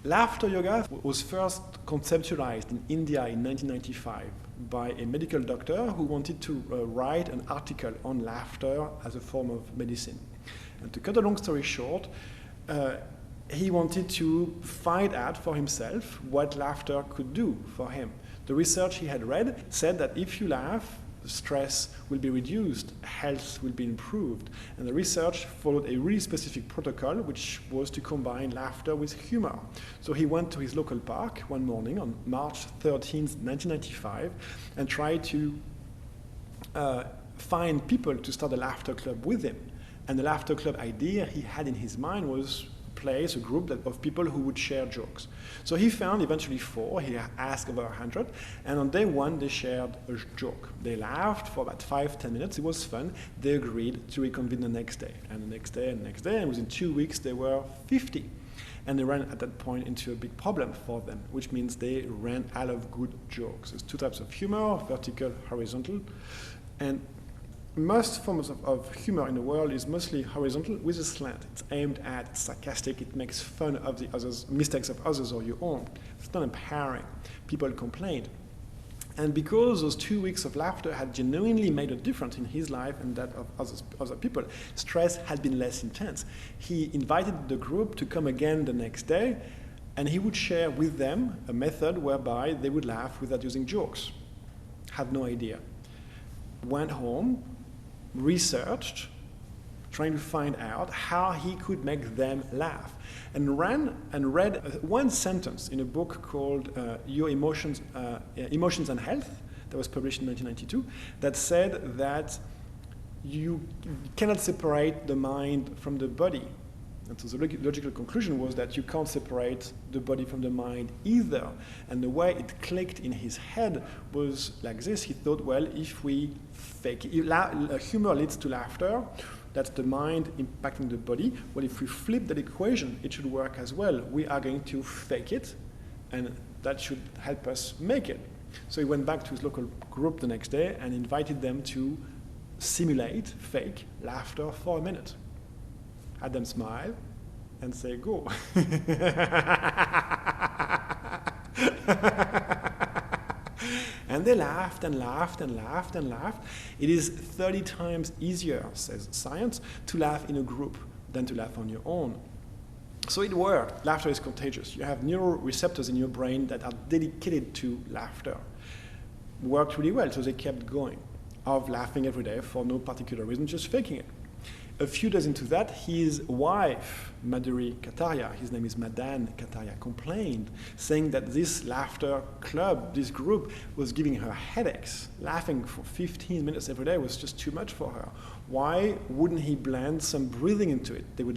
Laughter yoga was first conceptualized in India in 1995 by a medical doctor who wanted to write an article on laughter as a form of medicine. And to cut a long story short, he wanted to find out for himself what laughter could do for him. The research he had read said that if you laugh, stress will be reduced, health will be improved. And the research followed a really specific protocol, which was to combine laughter with humor. So he went to his local park one morning on March 13th, 1995, and tried to find people to start a laughter club with him. And the laughter club idea he had in his mind was a group of people who would share jokes. So he found eventually 4, he asked over 100, and on day 1 they shared a joke. They laughed for about 5-10 minutes, it was fun, they agreed to reconvene the next day, and the next day, and the next day, and within 2 weeks they were 50. And they ran at that point into a big problem for them, which means they ran out of good jokes. There's 2 types of humor, vertical, horizontal, and most forms of humor in the world is mostly horizontal with a slant. It's aimed at, it's sarcastic, it makes fun of the others, mistakes of others or your own. It's not empowering. People complained. And because those 2 weeks of laughter had genuinely made a difference in his life and that of other people, stress had been less intense. He invited the group to come again the next day, and he would share with them a method whereby they would laugh without using jokes. Had no idea. Went home, researched, trying to find out how he could make them laugh, and read one sentence in a book called Your Emotions and Health, that was published in 1992, that said that you cannot separate the mind from the body. And so the logical conclusion was that you can't separate the body from the mind either. And the way it clicked in his head was like this. He thought, well, if we fake it, humor leads to laughter, that's the mind impacting the body. Well, if we flip that equation, it should work as well. We are going to fake it, and that should help us make it. So he went back to his local group the next day and invited them to simulate fake laughter for a minute. Had them smile and say, go. And they laughed and laughed and laughed and laughed. It is 30 times easier, says science, to laugh in a group than to laugh on your own. So it worked. Laughter is contagious. You have neuroreceptors in your brain that are dedicated to laughter. Worked really well, so they kept going, of laughing every day for no particular reason, just faking it. A few days into that, his wife, Madhuri Kataria, his name is Madan Kataria, complained, saying that this laughter club, this group, was giving her headaches. Laughing for 15 minutes every day was just too much for her. Why wouldn't he blend some breathing into it? They would